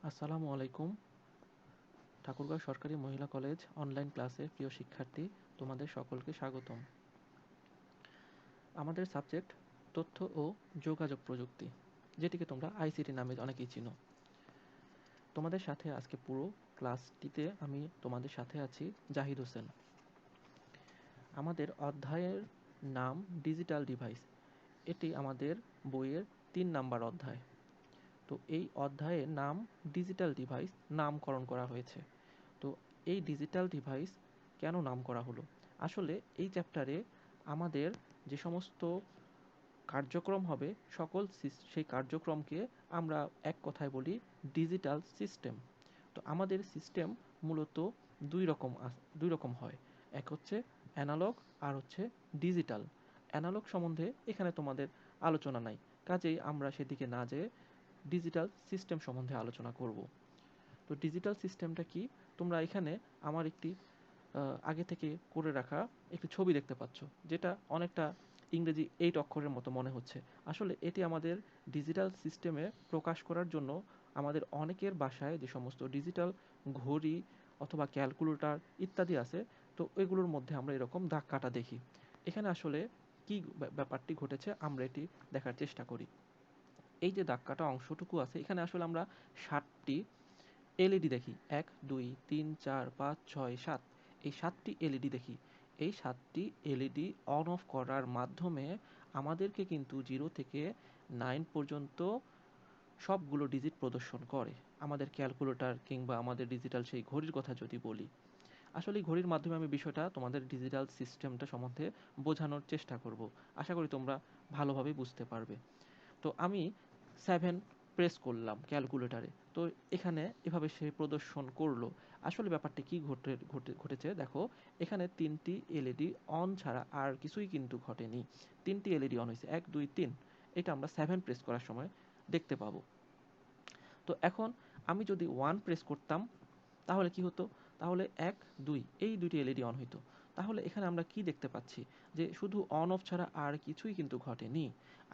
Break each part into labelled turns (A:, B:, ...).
A: আসসালামু আলাইকুম। ঠাকুরগাঁও সরকারি মহিলা কলেজ অনলাইন ক্লাসে প্রিয় শিক্ষার্থী, তোমাদের সকলকে স্বাগতম। আমাদের সাবজেক্ট তথ্য ও যোগাযোগ প্রযুক্তি, যেটিকে তোমরা আইসিটি নামে অনেকেই চিনো। তোমাদের সাথে আজকে পুরো ক্লাসটিতে আমি তোমাদের সাথে আছি জাহিদ হোসেন। আমাদের অধ্যায়ের নাম ডিজিটাল ডিভাইস। এটি আমাদের বইয়ের ৩ নাম্বার অধ্যায়। তো এই অধ্যায়ের নাম ডিজিটাল ডিভাইস নামকরণ করা হয়েছে। তো এই ডিজিটাল ডিভাইস কেন নাম করা হলো? আসলে এই চ্যাপ্টারে আমাদের যে সমস্ত কার্যক্রম হবে সেই কার্যক্রমকে আমরা এক কথায় বলি ডিজিটাল সিস্টেম। তো আমাদের সিস্টেম মূলত দুই রকম হয়। এক হচ্ছে অ্যানালগ আর হচ্ছে ডিজিটাল। অ্যানালগ সম্বন্ধে এখানে তোমাদের আলোচনা নাই, কাজেই আমরা সেদিকে না যেয়ে ডিজিটাল সিস্টেম সম্বন্ধে আলোচনা করব। তো ডিজিটাল সিস্টেমটা কি? তোমরা এখানে আমার একটি আগে থেকে করে রাখা একটি ছবি দেখতে পাচ্ছ, যেটা অনেকটা ইংরেজি 8 অক্ষরের মতো মনে হচ্ছে। আসলে এটি আমাদের ডিজিটাল সিস্টেমে প্রকাশ করার জন্য আমাদের অনেকের বাসায় যে সমস্ত ডিজিটাল ঘড়ি অথবা ক্যালকুলেটর ইত্যাদি আছে, তো এগুলোর মধ্যে আমরা এরকম দাগ কাটা দেখি। এখানে আসলে কি ব্যাপারটি ঘটেছে আমরা এটি দেখার চেষ্টা করি। এই যে দাগ কাটা অংশটুকু আছে, এখানে আসলে আমরা 7টি এলইডি দেখি। 1, 2, 3, 4, 5, 6, 7, এই 7টি এলইডি দেখি। এই 7টি এলইডি অন অফ করার মাধ্যমে আমাদেরকে কিন্তু 0 থেকে 9 পর্যন্ত সবগুলো ডিজিট প্রদর্শন করে। আমাদের ক্যালকুলেটর কিংবা আমাদের ডিজিটাল সেই ঘড়ির কথা যদি বলি, আসলে এই ঘড়ির মাধ্যমে আমি বিষয়টা তোমাদের ডিজিটাল সিস্টেমটা সম্বন্ধে বোঝানোর চেষ্টা করব। আশা করি তোমরা ভালোভাবে বুঝতে পারবে। তো আমি 7 প্রেস করলাম ক্যালকুলেটরে। তো এখানে এভাবে সে প্রদর্শন করলো। আসলে ব্যাপারটা কি ঘটেছে দেখো, এখানে 3টি এলইডি অন ছাড়া আর কিছুই কিন্তু ঘটেনি। 3টি এলইডি অন হয়েছে, 1, 2, 3। এটা আমরা 7 প্রেস করার সময় দেখতে পাবো। তো এখন আমি যদি 1 প্রেস করতাম তাহলে কি হতো? তাহলে 1, 2 এই দুইটি এলইডি অন হইতো। তাহলে এখানে আমরা কি দেখতে পাচ্ছি? যে শুধু অন অফ ছাড়া আর কিছুই কিন্তু ঘটেনি।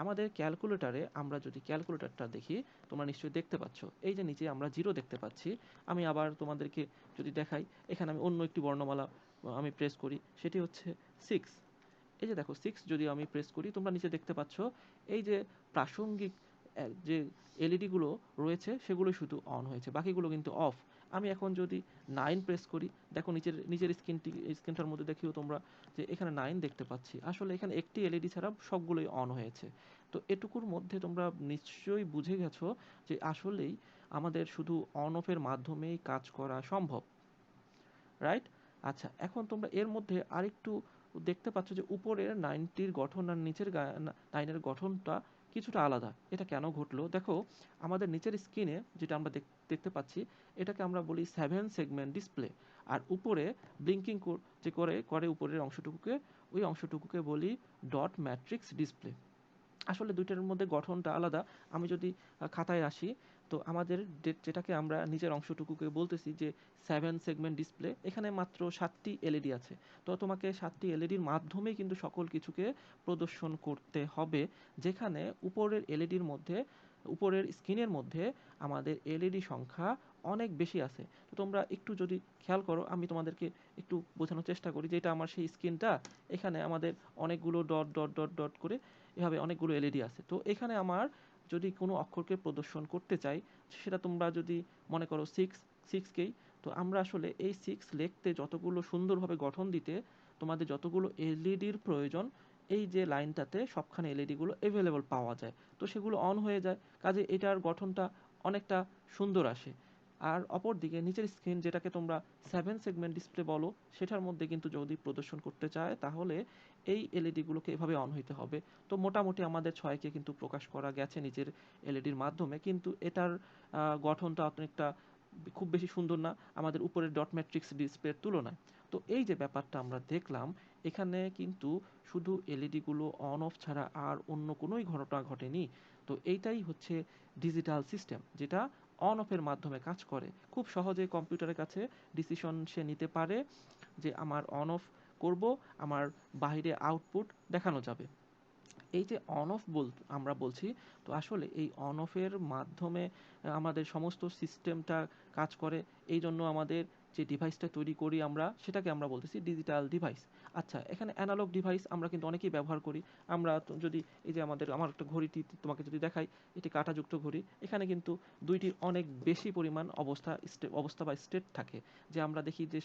A: আমাদের ক্যালকুলেটরে আমরা যদি ক্যালকুলেটরটা দেখি, তোমরা নিশ্চয়ই দেখতে পাচ্ছ। এই যে নিচে আমরা 0 দেখতে পাচ্ছি। আমি আবার তোমাদেরকে যদি দেখাই, এখানে আমি অন্য একটি বর্ণমালা আমি প্রেস করি, সেটি হচ্ছে 6। এই যে দেখো 6 যদি আমি প্রেস করি, তোমরা নিচে দেখতে পাচ্ছ এই যে প্রাসঙ্গিক যে এলইডিগুলো রয়েছে সেগুলো শুধু অন হয়েছে, বাকিগুলো কিন্তু অফ। আমি এখন যদি 9 প্রেস করি, দেখো নিচের স্ক্রিনটার মধ্যে দেখিও তোমরা যে এখানে 9 দেখতে পাচ্ছি। আসলে এখানে একটি এলইডি ছাড়া সবগুলোই অন হয়েছে। তো এটুকুর মধ্যে তোমরা নিশ্চয়ই বুঝে গেছো যে আসলেই আমাদের শুধু অন অফের মাধ্যমেই কাজ করা সম্ভব, রাইট? আচ্ছা, এখন তোমরা এর মধ্যে আরেকটু দেখতে পাচ্ছ যে উপরের 9টির গঠন আর নিচের 9 এর গঠনটা কিছুটা আলাদা। এটা কেন ঘটলো? দেখো, আমাদের নিচের স্ক্রিনে যেটা আমরা দেখতে পাচ্ছি, এটাকে আমরা বলি 7 সেগমেন্ট ডিসপ্লে। আর উপরে ব্লিঙ্কিং যে করে উপরের অংশটুকুকে, ওই অংশটুকুকে বলি ডট ম্যাট্রিক্স ডিসপ্লে। আসলে দুইটার মধ্যে গঠনটা আলাদা। আমি যদি খাতায় আসি, তো আমাদের যেটাকে আমরা নিচের অংশটুকুকে বলতেছি যে 7 সেগমেন্ট ডিসপ্লে, এখানে মাত্র 7টি এলইডি আছে। তো তোমাকে 7টি এলইডির মাধ্যমেই কিন্তু সকল কিছুকে প্রদর্শন করতে হবে, যেখানে উপরের স্ক্রিনের মধ্যে আমাদের এলইডি সংখ্যা অনেক বেশি আছে। তো তোমরা একটু যদি খেয়াল করো, আমি তোমাদেরকে একটু বোঝানোর চেষ্টা করি যে এটা আমার সেই স্ক্রিনটা। এখানে আমাদের অনেকগুলো ডট ডট ডট ডট করে এভাবে অনেকগুলো এলইডি আছে। তো এখানে আমার যদি কোনো অক্ষরকে প্রদর্শন করতে চাই, সেটা তোমরা যদি মনে করো 6কেই, তো আমরা আসলে এই 6 লিখতে যতগুলো সুন্দরভাবে গঠন দিতে তোমাদের যতগুলো এলইডির প্রয়োজন, এই যে লাইনটাতে সবখানে এলইডিগুলো অ্যাভেলেবল পাওয়া যায়। তো সেগুলো অন হয়ে যায়, কাজে এটার গঠনটা অনেকটা সুন্দর আসে। আর অপরদিকে নিচের স্ক্রিন, যেটাকে তোমরা 7 সেগমেন্ট ডিসপ্লে বলো, সেটার মধ্যে কিন্তু যদি প্রদর্শন করতে চায় তাহলে এই এলইডিগুলোকে এভাবে অন হইতে হবে। তো মোটামুটি আমাদের 6কে কিন্তু প্রকাশ করা গেছে নিচের এলইডির মাধ্যমে, কিন্তু এটার গঠনটা অনেকটা খুব বেশি সুন্দর না আমাদের উপরের ডট ম্যাট্রিক্স ডিসপ্লের তুলনায়। তো এই যে ব্যাপারটা আমরা দেখলাম, এখানে কিন্তু শুধু এলইডিগুলো অন অফ ছাড়া আর অন্য কোনোই ঘটনা ঘটেনি। তো এইটাই হচ্ছে ডিজিটাল সিস্টেম, যেটা অন অফের মাধ্যমে কাজ করে। খুব সহজে কম্পিউটারের কাছে ডিসিশন সে নিতে পারে যে আমার অন অফ করব, আমার বাইরে আউটপুট দেখানো যাবে। এই যে অন অফ আমরা বলছি, তো আসলে এই অন অফের মাধ্যমে আমাদের সমস্ত সিস্টেমটা কাজ করে। এই জন্য আমাদের যে ডিভাইসটা তৈরি করি আমরা, সেটাকে আমরা বলতেছি ডিজিটাল ডিভাইস। আচ্ছা, এখানে অ্যানালগ ডিভাইস আমরা কিন্তু অনেকেই ব্যবহার করি। আমরা তো যদি এই যে আমার একটা ঘড়িটি তোমাকে যদি দেখাই, এটি কাঁটাযুক্ত ঘড়ি। এখানে কিন্তু দুইটির অনেক বেশি পরিমাণ অবস্থা বা স্টেট থাকে। যে আমরা দেখি যে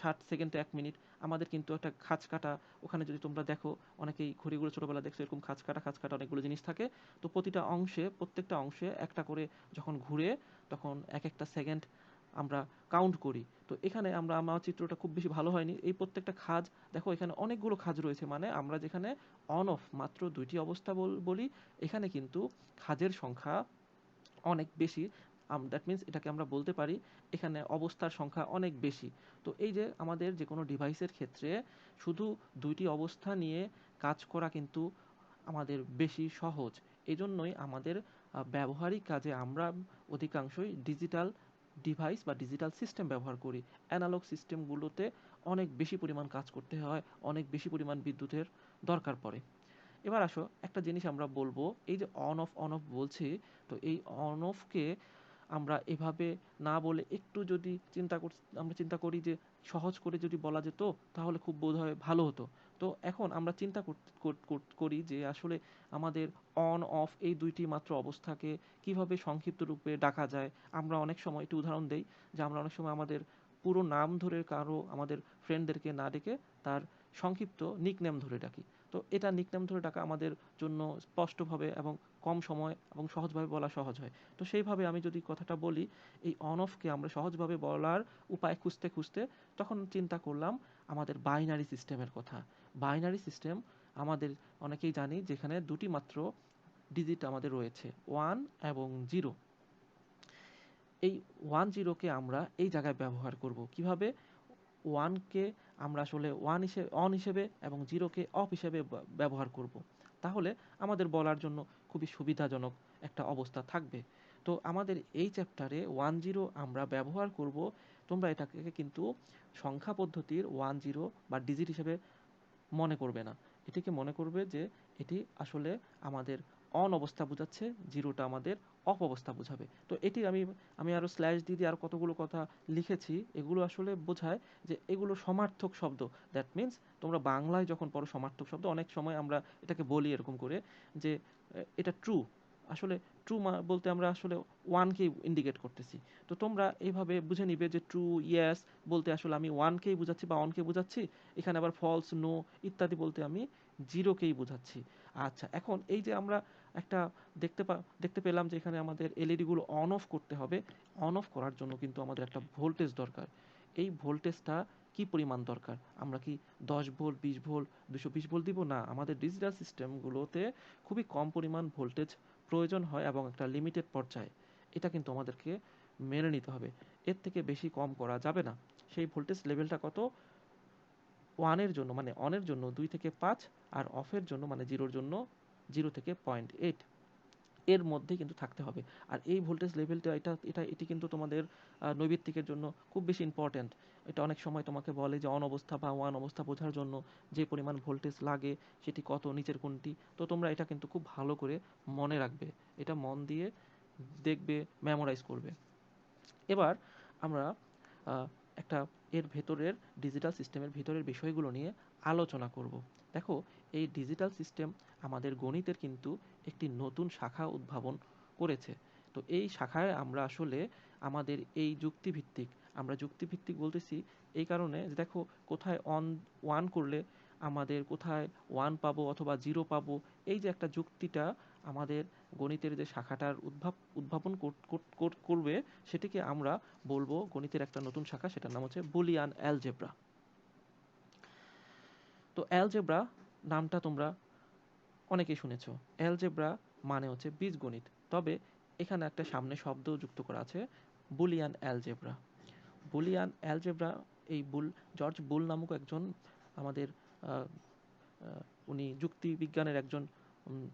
A: 60 সেকেন্ডে 1 মিনিট, আমাদের কিন্তু একটা খাঁজ কাটা, ওখানে যদি তোমরা দেখো, অনেকেই ঘড়িগুলো ছোটোবেলা দেখছো, এরকম খাঁজ কাটা অনেকগুলো জিনিস থাকে। তো প্রত্যেকটা অংশে একটা করে যখন ঘুরে, তখন এক একটা সেকেন্ড আমরা কাউন্ট করি। তো এখানে আমার চিত্রটা খুব বেশি ভালো হয়নি। এই প্রত্যেকটা খাঁজ দেখো, এখানে অনেকগুলো খাঁজ রয়েছে, মানে আমরা যেখানে অন অফ মাত্র দুইটি অবস্থা বলি, এখানে কিন্তু খাঁজের সংখ্যা অনেক বেশি। দ্যাট মিন্স এটাকে আমরা বলতে পারি এখানে অবস্থার সংখ্যা অনেক বেশি। তো এই যে আমাদের যে কোনো ডিভাইসের ক্ষেত্রে শুধু দুইটি অবস্থা নিয়ে কাজ করা কিন্তু আমাদের বেশি সহজ। এজন্যই আমাদের ব্যবহারিক কাজে আমরা অধিকাংশই ডিজিটাল ডিভাইস বা ডিজিটাল সিস্টেম ব্যবহার করি। অ্যানালগ সিস্টেমগুলোতে অনেক বেশি পরিমাণ কাজ করতে হয়, অনেক বেশি পরিমাণ বিদ্যুতের দরকার পড়ে। এবার আসো, একটা জিনিস আমরা বলবো, এই যে অন অফ বলছি, তো এই অন অফকে আমরা এভাবে না বলে একটু যদি আমরা চিন্তা করি যে সহজ করে যদি বলা যেত, তাহলে খুব বোধহয় ভালো হতো। তো এখন আমরা চিন্তা করি যে আসলে আমাদের অন অফ এই দুইটি মাত্র অবস্থাকে কিভাবে সংক্ষিপ্ত রূপে ডাকা যায়। আমরা অনেক সময় একটু উদাহরণ দেই, যে আমরা অনেক সময় আমাদের পুরো নাম ধরে আমাদের ফ্রেন্ডদেরকে না ডেকে তার সংক্ষিপ্ত নিকনেম ধরে ডাকি। তো এটা নিকনেম ধরে ডাকা আমাদের জন্য স্পষ্টভাবে এবং কম সময় এবং সহজভাবে বলা সহজ হয়। তো সেইভাবে আমি যদি কথাটা বলি, এই অন অফকে আমরা সহজভাবে বলার উপায় খুঁজতে তখন চিন্তা করলাম আমাদের বাইনারি সিস্টেমের কথা। বাইনারি সিস্টেম আমাদের অনেকেই জানি, যেখানে দুটি মাত্র ডিজিট আমাদের রয়েছে, 1 এবং 0। এই 1-0কে আমরা এই জায়গায় ব্যবহার করব কিভাবে? 1কে আমরা আসলে অন হিসেবে এবং 0কে অফ হিসেবে ব্যবহার করব। তাহলে আমাদের বলার জন্য খুবই সুবিধাজনক একটা অবস্থা থাকবে। তো আমাদের এই চ্যাপ্টারে 1-0 আমরা ব্যবহার করব। তোমরা এটাকে কিন্তু সংখ্যা পদ্ধতির 1-0 বা ডিজিট হিসেবে মনে করবে না। এটিকে মনে করবে যে এটি আসলে আমাদের অন অবস্থা বোঝাচ্ছে, জিরোটা আমাদের অফ অবস্থা বোঝাবে। তো এটি আমি আরও স্ল্যাশ দিয়ে আরও কতগুলো কথা লিখেছি। এগুলো আসলে বোঝায় যে এগুলো সমার্থক শব্দ। দ্যাট মিন্স তোমরা বাংলায় যখন পড়ো সমার্থক শব্দ, অনেক সময় আমরা এটাকে বলি এরকম করে যে এটা ট্রু। আসলে ট্রু বলতে আমরা আসলে ওয়ানকেই ইন্ডিকেট করতেছি। তো তোমরা এইভাবে বুঝে নিবে যে ট্রু, ইয়েস বলতে আসলে আমি ওয়ানকেই বুঝাচ্ছি বা অনকে বুঝাচ্ছি। এখানে আবার ফলস, নো ইত্যাদি বলতে আমি জিরোকেই বুঝাচ্ছি। আচ্ছা, এখন এই যে আমরা একটা দেখতে পেলাম যে এখানে আমাদের এলইডিগুলো অন অফ করতে হবে। অন অফ করার জন্য কিন্তু আমাদের একটা ভোল্টেজ দরকার। এই ভোল্টেজটা কি পরিমাণ দরকার? আমরা কি 10 ভোল্ট, 20 ভোল্ট, 220 ভোল্ট দিব? না, আমাদের ডিজিটাল সিস্টেমগুলোতে খুবই কম পরিমাণ ভোল্টেজ প্রয়োজন হয় এবং একটা লিমিটেড পর্যায়ে। এটা কিন্তু আমাদেরকে মেনে নিতে হবে। এর থেকে বেশি কম করা যাবে না। সেই ভোল্টেজ লেভেলটা কত? ওয়ানের জন্য মানে অনের জন্য 2 থেকে 5, আর অফের জন্য মানে জিরোর জন্য 0 থেকে 0.8 এর মধ্যে কিন্তু থাকতে হবে। আর এই ভোল্টেজ লেভেলটা এটি কিন্তু তোমাদের নৈবিত্তিকের জন্য খুব বেশি ইম্পর্ট্যান্ট। এটা অনেক সময় তোমাকে বলে যে অন অবস্থা বা ওয়ান অবস্থা বোঝার জন্য যে পরিমাণ ভোল্টেজ লাগে সেটি কত, নিচের কোনটি। তো তোমরা এটা কিন্তু খুব ভালো করে মনে রাখবে। এটা মন দিয়ে দেখবে, মেমোরাইজ করবে। এবার আমরা আহ, একটা এর ভেতরের ডিজিটাল সিস্টেমের ভিতরের বিষয়গুলো নিয়ে আলোচনা করব। দেখো, এই ডিজিটাল সিস্টেম আমাদের গণিতের কিন্তু একটি নতুন শাখা উদ্ভাবন করেছে। তো এই শাখায় আমরা আসলে আমাদের এই আমরা যুক্তিভিত্তিক বলতেছি এই কারণে যে দেখো, কোথায় ওয়ান করলে আমাদের কোথায় ওয়ান পাবো অথবা জিরো পাবো, এই যে একটা যুক্তিটা আমাদের গণিতের যে শাখাটার উদ্ভাবন করবে, সেটিকে আমরা বলবো গণিতের একটা নতুন শাখা, সেটার নাম হচ্ছে বুলিয়ান অ্যালজেব্রা। তো অ্যালজেব্রা নামটা তোমরা অনেকেই শুনেছো। অ্যালজেব্রা মানে হচ্ছে বীজগণিত। তবে এখানে একটা সামনে শব্দ যুক্ত করা আছে, বুলিয়ান অ্যালজেব্রা। বুলিয়ান অ্যালজেব্রা, এই জর্জ বুল নামক একজন আমাদের আহ, আহ, উনি যুক্তিবিজ্ঞানের একজন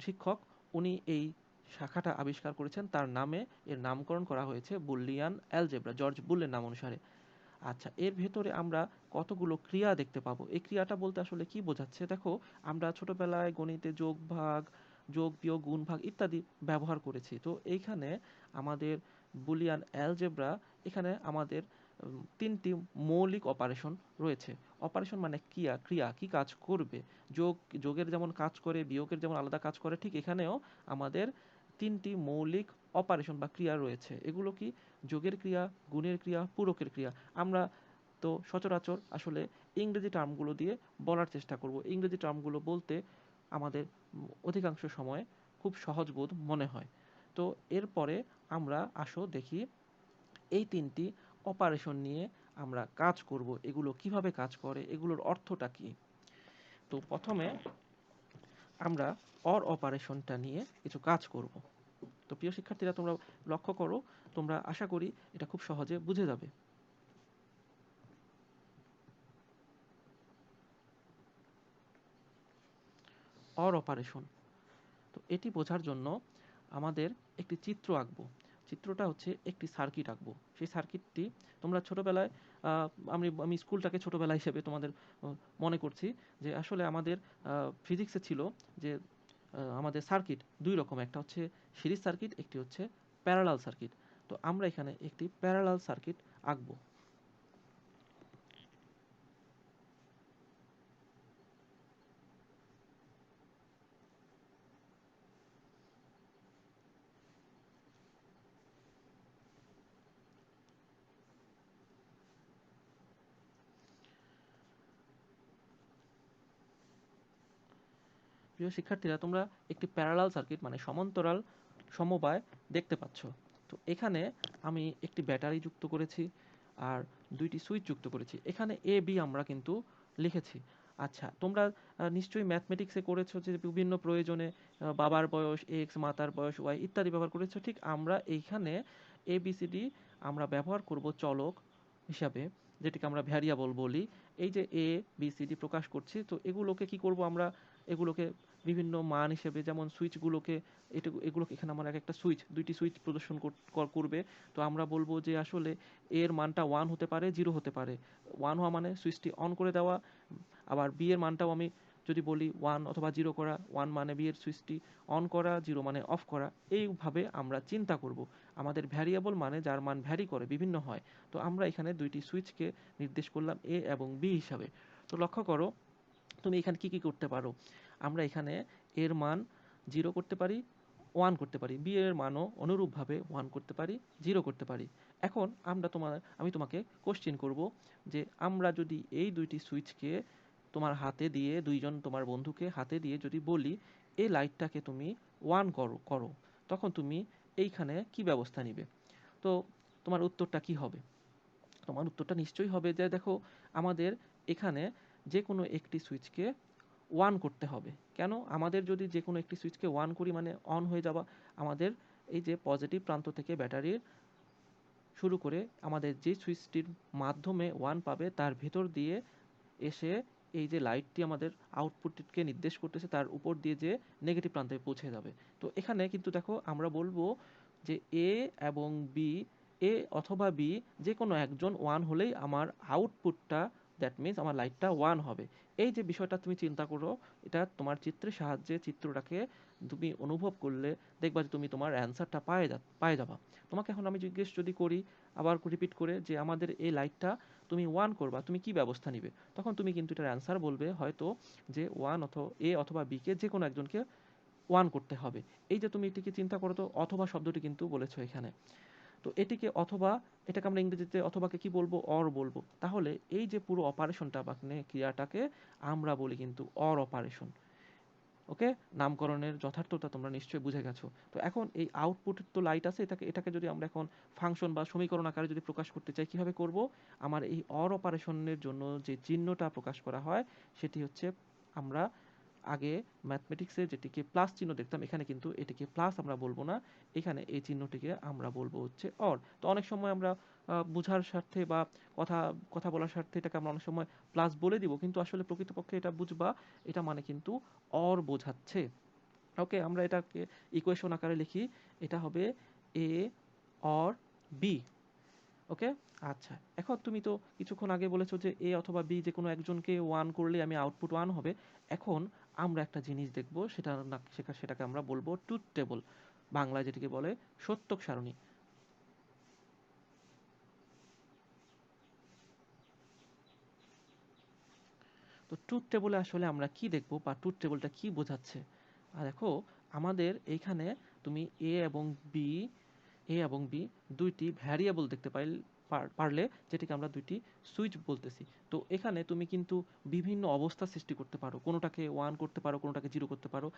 A: শিক্ষক। উনি এই শাখাটা আবিষ্কার করেছেন, তার নামে এর নামকরণ করা হয়েছে বুলিয়ান অ্যালজেব্রা, জর্জ বুলের নাম অনুসারে। আচ্ছা, এর ভেতরে আমরা কতগুলো ক্রিয়া দেখতে পাবো। এই ক্রিয়াটা বলতে আসলে কি বোঝাচ্ছে? দেখো, আমরা ছোটবেলায় গণিতে যোগ, ভাগ, যোগ, বিয়োগ, গুণ, ভাগ ইত্যাদি ব্যবহার করেছি। তো এইখানে আমাদের বুলিয়ান অ্যালজেব্রা, এখানে আমাদের ৩টি মৌলিক অপারেশন রয়েছে। অপারেশন মানে ক্রিয়া, ক্রিয়া কি কাজ করবে। যোগ, যোগের যেমন কাজ করে, বিয়োগের যেমন আলাদা কাজ করে, ঠিক এখানেও আমাদের ৩টি মৌলিক অপারেশন বা ক্রিয়া রয়েছে। এগুলো কি? যোগের ক্রিয়া, গুণের ক্রিয়া, পূরকের ক্রিয়া। আমরা তো সচরাচর আসলে ইংরেজি টার্মগুলো দিয়ে বলার চেষ্টা করব। ইংরেজি টার্মগুলো বলতে আমাদের অধিকাংশ সময় খুব সহজবোধ মনে হয়। তো এরপরে আমরা আসো দেখি এই ৩টি অপারেশন নিয়ে আমরা কাজ করব। এগুলো কিভাবে কাজ করে, এগুলোর অর্থটা কী? তো প্রথমে আমরা অর অপারেশনটা নিয়ে কিছু কাজ করব। তো প্রিয় শিক্ষার্থীরা, তোমরা লক্ষ্য করো, তোমরা আশা করি এটা খুব সহজে বুঝে যাবে। অর অপারেশন, তো এটি বোঝার জন্য আমাদের একটি চিত্র আঁকবো। চিত্রটা হচ্ছে একটি সার্কিট আঁকবো। সেই সার্কিটটি তোমরা ছোটোবেলায়, আমি স্কুলটাকে ছোটোবেলা হিসেবে তোমাদের মনে করছি যে আসলে আমাদের ফিজিক্সে ছিল যে আমাদের সার্কিট ২ রকম, একটা হচ্ছে সিরিজ সার্কিট, একটি হচ্ছে প্যারালাল সার্কিট। তো আমরা এখানে একটি প্যারালাল সার্কিট আঁকবো। প্রিয় শিক্ষার্থীরা, তোমরা একটি প্যারালাল সার্কিট মানে সমান্তরাল সমবায় দেখতে পাচ্ছ। তো এখানে আমি একটি ব্যাটারি যুক্ত করেছি আর ২টি সুইচ যুক্ত করেছি। এখানে এ বি আমরা কিন্তু লিখেছি। আচ্ছা, তোমরা নিশ্চয়ই ম্যাথমেটিক্সে করেছো যে বিভিন্ন প্রয়োজনে বাবার বয়স এক্স, মাতার বয়স ওয়াই ইত্যাদি ব্যবহার করেছো। ঠিক আমরা এইখানে এ বি সি ডি আমরা ব্যবহার করব চলক হিসাবে, যেটিকে আমরা ভ্যারিয়েবল বলি। এই যে এ বি সি ডি প্রকাশ করছি, তো এগুলোকে কি করব আমরা? এগুলোকে বিভিন্ন মান হিসেবে, যেমন সুইচগুলোকে, এগুলোকে এখানে আমার এক একটা সুইচ, ২টি সুইচ প্রদর্শন করবে। তো আমরা বলবো যে আসলে এর মানটা 1 হতে পারে, 0 হতে পারে। 1 হওয়া মানে সুইচটি অন করে দেওয়া, আবার বি এর মানটাও আমি যদি বলি 1 অথবা 0 করা, 1 মানে বি এর সুইচটি অন করা, 0 মানে অফ করা। এইভাবে আমরা চিন্তা করব। আমাদের ভ্যারিয়েবল মানে যার মান ভ্যারি করে, বিভিন্ন হয়। তো আমরা এখানে ২টি সুইচকে নির্দেশ করলাম এ এবং বি হিসাবে। তো লক্ষ্য করো, তুমি এখানে কি কি করতে পারো? আমরা এখানে এর মান 0 করতে পারি, 1 করতে পারি। বি এর মানও অনুরূপভাবে 1 করতে পারি, 0 করতে পারি। এখন আমি তোমাকে কোশ্চেন করব যে আমরা যদি এই ২টি সুইচকে তোমার হাতে দিয়ে, ২ জন তোমার বন্ধুকে হাতে দিয়ে যদি বলি এই লাইটটাকে তুমি 1 করো, তখন তুমি এইখানে কি ব্যবস্থা নিবে? তো তোমার উত্তরটা কি হবে? তোমার উত্তরটা নিশ্চয়ই হবে যে দেখো, আমাদের এখানে যেকোনো একটি সুইচকে 1 করতে হবে। কেন? আমাদের যদি যেকোনো একটি সুইচকে 1 করি মানে অন হয়ে যাওয়া, আমাদের এই যে পজিটিভ প্রান্ত থেকে ব্যাটারির শুরু করে আমাদের যে সুইচটির মাধ্যমে 1 পাবে তার ভেতর দিয়ে এসে এই যে লাইটটি আমাদের আউটপুটকে নির্দেশ করতেছে তার উপর দিয়ে যে নেগেটিভ প্রান্তে পৌঁছে যাবে। তো এখানে কিন্তু দেখো আমরা বলবো যে এ এবং বি, এ অথবা বি যে কোনো একজন 1 হলেই আমার আউটপুটটা, দ্যাট মিন্স আমার লাইটটা 1 হবে। এই যে বিষয়টা তুমি চিন্তা করো, এটা তোমার চিত্রের সাহায্যে চিত্রটাকে তুমি অনুভব করলে দেখবা যে তুমি তোমার অ্যান্সারটা পায়ে যাবা। তোমাকে এখন আমি জিজ্ঞেস যদি করি আবার রিপিট করে যে আমাদের এই লাইটটা তুমি 1 করবা, তুমি কি ব্যবস্থা নিবে? তখন তুমি কিন্তু এটার অ্যান্সার বলবে হয়তো যে এ অথবা বি কে যে কোনো একজনকে 1 করতে হবে। এই যে তুমি এটিকে চিন্তা করো, তো অথবা শব্দটি কিন্তু বলেছো এখানে। তো এটিকে অথবা, এটাকে আমরা ইংরেজিতে অথবাকে কি বলবো? অর বলবো। তাহলে এই যে পুরো অপারেশনটা বা ক্রিয়াটাকে আমরা বলি কিন্তু অর অপারেশন। ওকে, নামকরণের যথার্থতা তোমরা নিশ্চয়ই বুঝে গেছো। তো এখন এই আউটপুট তো লাইট আছে, এটাকে যদি আমরা এখন ফাংশন বা সমীকরণ আকারে যদি প্রকাশ করতে চাই, কিভাবে করব? আমার এই অর অপারেশনের জন্য যে চিহ্নটা প্রকাশ করা হয় সেটি হচ্ছে, আমরা আগে ম্যাথমেটিক্সে যেটিকে প্লাস চিহ্ন দেখতাম, এখানে কিন্তু এটিকে প্লাস আমরা বলবো না, এখানে এই চিহ্নটিকে আমরা বলবো হচ্ছে অর। তো অনেক সময় আমরা বোঝার স্বার্থে বা কথা কথা বলার স্বার্থে এটাকে আমরা অনেক সময় প্লাস বলে দিব, কিন্তু আসলে প্রকৃতপক্ষে এটা বুঝবা, এটা মানে কিন্তু অর বোঝাচ্ছে। ওকে, আমরা এটাকে ইকুয়েশন আকারে লিখি। এটা হবে এ অর বি। ওকে? আচ্ছা। এখন তুমি তো কিছুক্ষণ আগে বলেছো যে A অথবা B যেকোনো একজনকে 1 করলেই আমি আউটপুট 1 হবে। এখন আমরা একটা জিনিস দেখব, সেটাকে আমরা বলব ট্রুথ টেবল। বাংলায় যেটিকে বলে সত্যক সারণী। তো ট্রুথ টেবলে আসলে আমরা কি দেখব বা ট্রুথ টেবলটা কি বোঝাচ্ছে? দেখো, আমাদের এইখানে তুমি বি এ এবং বি ২ টি ভ্যারিয়েবল দেখতে পারলে, যেটিকে আমরা ২ টি সুইচ বলতেছি। তো এখানে তুমি কিন্তু বিভিন্ন অবস্থা সৃষ্টি করতে পারো। কোনোটাকে 1 করতে পারো, কোনোটাকে 0 করতে পারো।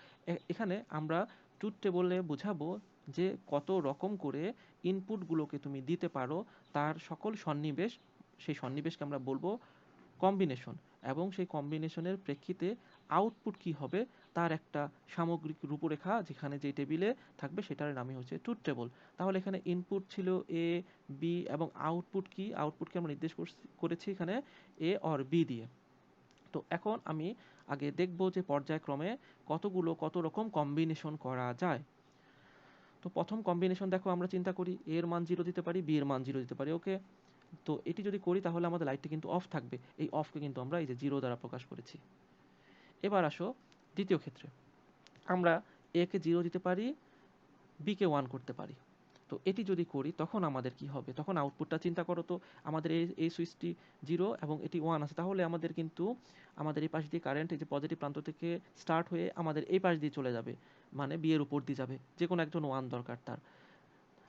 A: এখানে আমরা ট্রুথ টেবলে বোঝাবো যে কত রকম করে ইনপুটগুলোকে তুমি দিতে পারো, তার সকল সন্নিবেশ, সেই সন্নিবেশকে আমরা বলবো কম্বিনেশন, এবং সেই কম্বিনেশনের প্রেক্ষিতে আউটপুট কি হবে তার একটা সামগ্রিক রূপরেখা যেখানে যে টেবিলে থাকবে সেটার নামই হচ্ছে ট্রুথ টেবল। তাহলে এখানে ইনপুট ছিল এ, বি এবং আউটপুট কি? আউটপুটকে আমরা নির্দেশ করেছি এখানে এ অর বি দিয়ে। তো এখন আমি আগে দেখব যে পর্যায়ক্রমে কত রকম কম্বিনেশন করা যায়। তো প্রথম কম্বিনেশন দেখো, আমরা চিন্তা করি এ এর মান 0 দিতে পারি, বি এর মান 0 দিতে পারি। ওকে? তো এটি যদি করি তাহলে আমাদের লাইটটি কিন্তু অফ থাকবে। এই অফকে কিন্তু আমরা এই যে 0 দ্বারা প্রকাশ করেছি। এবার আসো দ্বিতীয় ক্ষেত্রে। আমরা এ কে 0 দিতে পারি, বি কে 1 করতে পারি। তো এটি যদি করি তখন আমাদের কি হবে? তখন আউটপুটটা চিন্তা করো তো, আমাদের এই সুইচটি 0 এবং এটি 1 আছে। তাহলে আমাদের কিন্তু আমাদের এই পাশ দিয়ে কারেন্ট এই যে পজিটিভ প্রান্ত থেকে স্টার্ট হয়ে আমাদের এই পাশ দিয়ে চলে যাবে। মানে বি এর উপর দিয়ে যাবে। যেকোনো একজন 1 দরকার তার।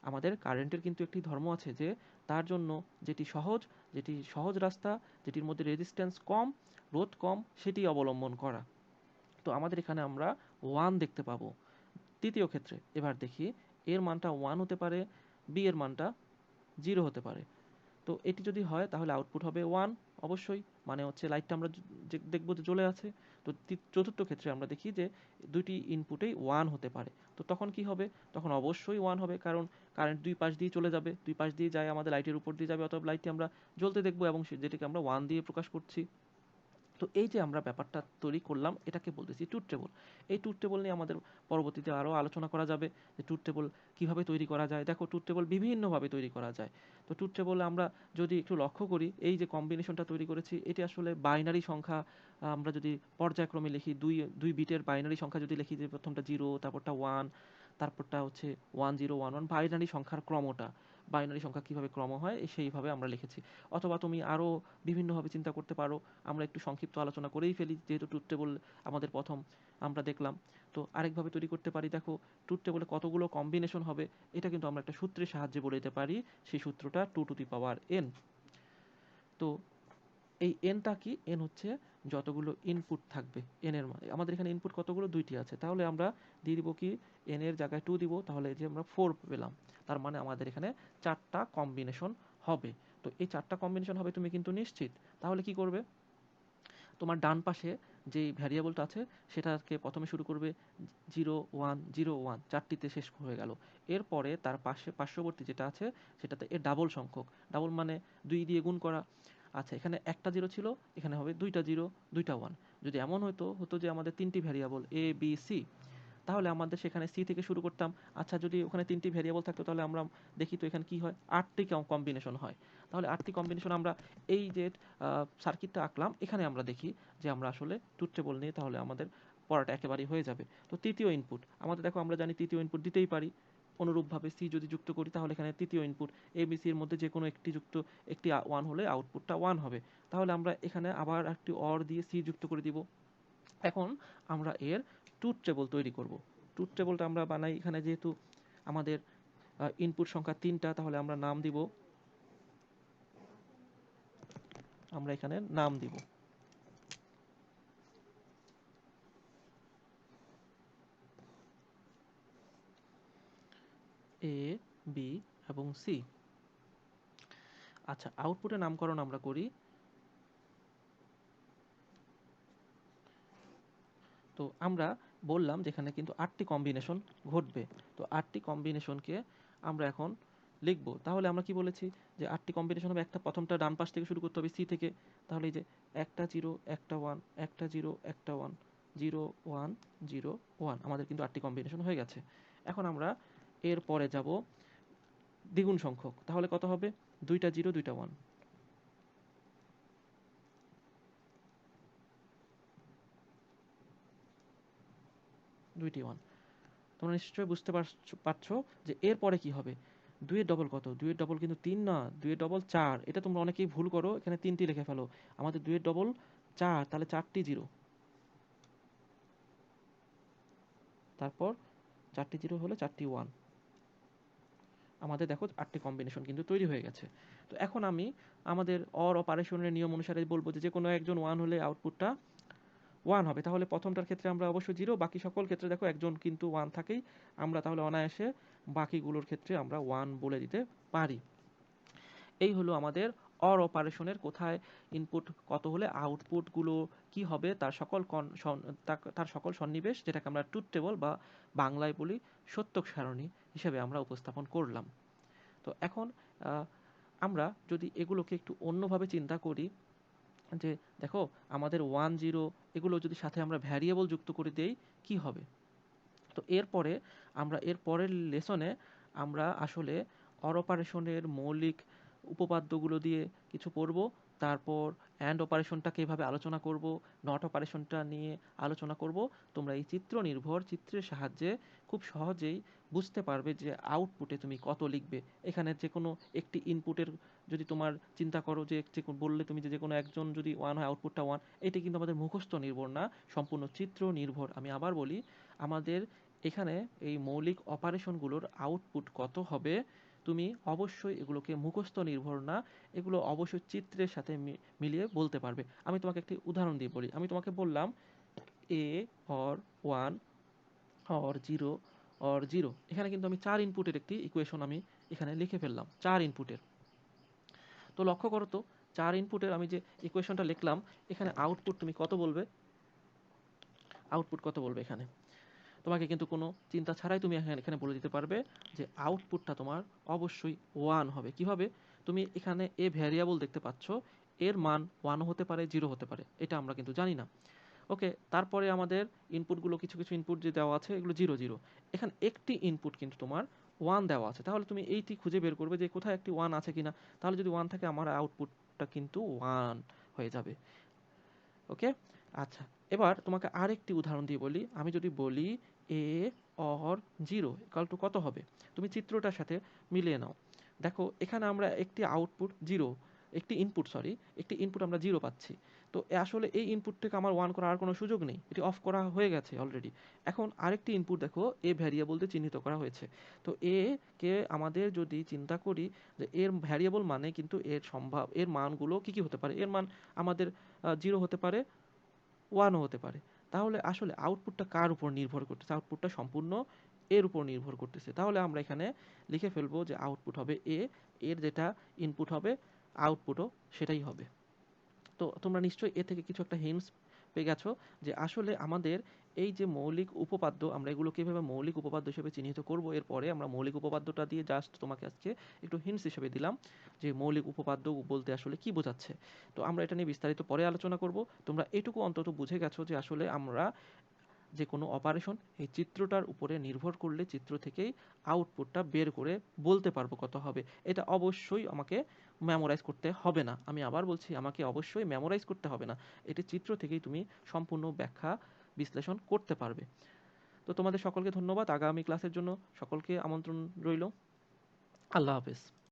A: আমাদের কারেন্টের কিন্তু একটি ধর্ম আছে যে তার জন্য যেটি সহজ রাস্তা, যেটির মধ্যে রেজিস্ট্যান্স কম, রোধ কম, সেটি অবলম্বন করা। তো আমাদের এখানে আমরা 1 দেখতে পাবো। তৃতীয় ক্ষেত্রে এবার দেখি, এর মানটা 1 হতে পারে, বি এর মানটা 0 হতে পারে। তো এটি যদি হয় তাহলে আউটপুট হবে 1 অবশ্যই। মানে হচ্ছে লাইটটা আমরা দেখব যে জ্বলে আছে। তো চতুর্থ ক্ষেত্রে আমরা দেখি যে ২ টি ইনপুটেই 1 হতে পারে। তো তখন কি হবে? তখন অবশ্যই 1 হবে, কারণ কারেন্ট ২ পাশ দিয়ে চলে যাবে। ২ পাশ দিয়ে যায় আমাদের লাইটের উপর দিয়ে যাবে, অতএব লাইটটি আমরা জ্বলতে দেখব, এবং যেটিকে আমরা 1 দিয়ে প্রকাশ করছি। তো এই যে আমরা ব্যাপারটা তৈরি করলাম, এটাকে বলতেছি ট্রুথ টেবল। এই ট্রুথ টেবল নিয়ে আমাদের পরবর্তীতে আরও আলোচনা করা যাবে যে ট্রুথ টেবল কীভাবে তৈরি করা যায়। দেখো, ট্রুথ টেবল বিভিন্নভাবে তৈরি করা যায়। তো ট্রুথ টেবলে আমরা যদি একটু লক্ষ্য করি, এই যে কম্বিনেশনটা তৈরি করেছি এটি আসলে বাইনারি সংখ্যা। আমরা যদি পর্যায়ক্রমে লিখি, দুই বিটের বাইনারি সংখ্যা যদি লিখি, যে প্রথমটা 0, তারপরটা 1, তারপরটা হচ্ছে 1 0 1 1, বাইনারি সংখ্যার ক্রমটা, বাইনারি সংখ্যা কীভাবে ক্রম হয় সেইভাবে আমরা লিখেছি। অথবা তুমি আরও বিভিন্নভাবে চিন্তা করতে পারো। আমরা একটু সংক্ষিপ্ত আলোচনা করেই ফেলি, যেহেতু ট্রুথ টেবল আমাদের প্রথম আমরা দেখলাম। তো আরেকভাবে তৈরি করতে পারি। দেখো, ট্রুথ টেবলে কতগুলো কম্বিনেশন হবে এটা কিন্তু আমরা একটা সূত্রের সাহায্যে বলে দিতে পারি। সেই সূত্রটা 2 টু দি পাওয়ার n। তো এই এনটা কি? এন হচ্ছে যতগুলো ইনপুট থাকবে এন এর মানে, আমাদের এখানে ইনপুট কতগুলো? 2টি আছে। তাহলে আমরা দিয়ে দিব কি, এন এর জায়গায় 2 দিব, তাহলে যে আমরা 4 পেলাম। তার মানে আমাদের এখানে 4টা কম্বিনেশন হবে। তো এই 4টা কম্বিনেশন হবে তুমি কিন্তু নিশ্চিত। তাহলে কি করবে? তোমার ডান পাশে যেই ভ্যারিয়েবলটা আছে সেটাকে প্রথমে শুরু করবে 0 1 0 1, 4টিতে শেষ হয়ে গেল। এরপরে তার পার্শ্ববর্তী যেটা আছে সেটাতে এর ডাবল সংখ্যক, ডাবল মানে 2 দিয়ে গুণ করা। আচ্ছা, এখানে একটা 0 ছিল, এখানে হবে 2টা 0 2টা 1। যদি এমন হতো যে আমাদের 3টি ভ্যারিয়েবল এ বি সি, তাহলে আমাদের সেখানে সি থেকে শুরু করতাম। আচ্ছা, যদি ওখানে 3টি ভ্যারিয়েবল থাকতো তাহলে আমরা দেখি তো এখানে কি হয়, 8টি কম্বিনেশন হয়। তাহলে 8টি কম্বিনেশন আমরা এই যে সার্কিটটা আঁকলাম এখানে আমরা দেখি যে আমরা আসলে ট্রুথ টেবল নিয়ে তাহলে আমাদের পড়াটা একেবারেই হয়ে যাবে। তো তৃতীয় ইনপুট আমাদের, দেখো আমরা জানি তৃতীয় ইনপুট দিতেই পারি। অনুরূপভাবে সি যদি যুক্ত করি তাহলে এখানে তৃতীয় ইনপুট এ বি সি এর মধ্যে যে কোনো একটি 1 হলে আউটপুটটা 1 হবে। তাহলে আমরা এখানে আবার একটি অর দিয়ে সি যুক্ত করে দিব। এখন আমরা এর ট্রুথ টেবল তৈরি করব। ট্রুথ টেবলটা আমরা বানাই এখানে, যেহেতু আমাদের ইনপুট সংখ্যা 3টা, তাহলে আমরা এখানে নাম দিব এ, বি এবং সি। আচ্ছা, আউটপুটের নামকরণ আমরা করি। তো আমরা বললাম যেখানে কিন্তু 8টি কম্বিনেশন ঘটবে। তো 8টি কম্বিনেশনকে আমরা এখন লিখব। তাহলে আমরা কি বলেছি যে 8টি কম্বিনেশন হবে, প্রথমটা ডান পাশ থেকে শুরু করতে হবে সি থেকে। তাহলে এই যে একটা 0 একটা 1, একটা 0 একটা 1, 0 1 0 1, আমাদের কিন্তু 8টি কম্বিনেশন হয়ে গেছে। এখন আমরা এর পরে যাব দ্বিগুণ সংখ্যক, তাহলে কত হবে? 2টা 0 2টা 1, দুইটি 1। তোমরা নিশ্চয়ই বুঝতে পারছো যে এরপরে কি হবে। 2 এর ডবল কত? 2 এর ডবল কিন্তু 3 না, 2 এর ডবল 4। এটা তোমরা অনেকেই ভুল করো, এখানে 3টি লিখে ফেলো। আমাদের 2 এর ডবল 4, তাহলে 4টি 0, তারপর 4টি 0 হলে 4টি 1। আমাদের দেখো 8টি কম্বিনেশন কিন্তু তৈরি হয়ে গেছে। তো এখন আমি আমাদের অর অপারেশনের নিয়ম অনুসারে বলবো যে কোনো একজন 1 হলে আউটপুটটা 1 হবে। তাহলে প্রথমটার ক্ষেত্রে আমরা অবশ্যই 0, বাকি সকল ক্ষেত্রে দেখো একজন কিন্তু 1 থাকেই। আমরা তাহলে অনায়াসে বাকিগুলোর ক্ষেত্রে আমরা 1 বলে দিতে পারি। এই হলো আমাদের অর অপারেশনের কোথায় ইনপুট কত হলে আউটপুটগুলো কি হবে তার সকল সন্নিবেশ, যেটাকে আমরা ট্রুথ টেবল বা বাংলায় বলি সত্যক সারণী হিসেবে আমরা উপস্থাপন করলাম। তো এখন আমরা যদি এগুলোকে একটু অন্যভাবে চিন্তা করি, যে দেখো আমাদের 1 0 এগুলো যদি সাথে আমরা ভ্যারিয়েবল যুক্ত করে দেই কি হবে। তো এরপরে আমরা এর পরের লেসনে আমরা আসলে অর অপারেশনের মৌলিক উপপাদ্যগুলো দিয়ে কিছু পড়ব। তারপর অ্যান্ড অপারেশনটাকে এভাবে আলোচনা করব, নট অপারেশনটা নিয়ে আলোচনা করব। তোমরা এই চিত্রের সাহায্যে খুব সহজেই বুঝতে পারবে যে আউটপুটে তুমি কত লিখবে। এখানে যে কোনো একটি ইনপুটের যদি তোমার চিন্তা করো যে বললে তুমি যে কোনো একজন যদি 1 হয় আউটপুটটা 1, এটা কিন্তু আমাদের মুখস্থ নির্ভর না, সম্পূর্ণ চিত্র নির্ভর। আমি আবার বলি, আমাদের এখানে এই মৌলিক অপারেশনগুলোর আউটপুট কত হবে তুমি অবশ্যই এগুলোকে মুখস্থ নির্ভর না, এগুলো অবশ্যই চিত্রের সাথে মিলিয়ে বলতে পারবে। আমি তোমাকে একটি উদাহরণ দিয়ে বলি। আমি তোমাকে বললাম এ অর 1 অর 0 অর 0। এখানে কিন্তু আমি 4 ইনপুটের একটি ইকুয়েশন আমি এখানে লিখে ফেললাম, 4 ইনপুটের। তো লক্ষ্য করো তো, 4 ইনপুটের আমি যে ইকুয়েশনটা লিখলাম, এখানে আউটপুট তুমি কত বলবে? আউটপুট কত বলবে এখানে? তোমাকে কিন্তু কোনো চিন্তা ছাড়াই তুমি এখানে বলে দিতে পারবে যে আউটপুটটা তোমার অবশ্যই 1 হবে। কিভাবে? তুমি এখানে এ ভ্যারিয়েবল দেখতে পাচ্ছ, এর মান 1 হতে পারে, 0 হতে পারে, এটা আমরা কিন্তু জানি না। ওকে, তারপরে আমাদের ইনপুটগুলো কিছু ইনপুট যে দেওয়া আছে এগুলো 0 0। এখানে একটি ইনপুট কিন্তু তোমার 1 দেওয়া আছে, তাহলে তুমি এইটি খুঁজে বের করবে যে কোথায় একটি 1 আছে কিনা। তাহলে যদি 1 থাকে আমার আউটপুটটা কিন্তু 1 হয়ে যাবে। ওকে, আচ্ছা, এবার তোমাকে আরেকটি উদাহরণ দিয়ে বলি। আমি যদি বলি এ অর 0 ইকুয়াল টু কত হবে, তুমি চিত্রটার সাথে মিলিয়ে নাও। দেখো এখানে আমরা একটি আউটপুট 0, একটি ইনপুট আমরা 0 পাচ্ছি। তো আসলে এই ইনপুট থেকে আমার 1 করার আর কোনো সুযোগ নেই, এটি অফ করা হয়ে গেছে অলরেডি। এখন আরেকটি ইনপুট দেখো এ ভ্যারিয়েবল দিয়ে চিহ্নিত করা হয়েছে। তো এ কে আমাদের যদি চিন্তা করি যে এর ভ্যারিয়েবল মানে কিন্তু এর মানগুলো কি হতে পারে, এর মান আমাদের 0 হতে পারে, 1ও হতে পারে। তাহলে আসলে আউটপুটটা কার উপর নির্ভর করতেছে? আউটপুটটা সম্পূর্ণ এর উপর নির্ভর করতেছে। তাহলে আমরা এখানে লিখে ফেলবো যে আউটপুট হবে এ, এর যেটা ইনপুট হবে আউটপুটও সেটাই হবে। তো তোমরা নিশ্চয়ই এ থেকে কিছু একটা হিন্টস পেয়ে গেছো যে আসলে আমাদের এই যে মৌলিক উপপাদ্য, আমরা এগুলোকে এভাবে মৌলিক উপপাদ্য হিসেবে চিহ্নিত করব। এরপরে আমরা মৌলিক উপপাদ্যটা দিয়ে জাস্ট তোমাকে আজকে একটু হিন্টস হিসেবে দিলাম যে মৌলিক উপপাদ্য বলতে আসলে কি বোঝাচ্ছে। তো আমরা এটা নিয়ে বিস্তারিত পরে আলোচনা করব। তোমরা এটুকু অন্তত বুঝে গেছো যে আসলে আমরা যে কোনো অপারেশন এই চিত্রটার উপরে নির্ভর করলে চিত্র থেকেই আউটপুটটা বের করে বলতে পারবো কত হবে। এটা অবশ্যই আমাকে মেমোরাইজ করতে হবে না। আমি আবার বলছি, আমাকে অবশ্যই মেমোরাইজ করতে হবে না, এটি চিত্র থেকেই তুমি সম্পূর্ণ ব্যাখ্যা বিশ্লেষণ করতে পারবে। তো তোমাদের সকলকে ধন্যবাদ। আগামী ক্লাসের জন্য সকলকে আমন্ত্রণ রইল। আল্লাহ হাফেজ।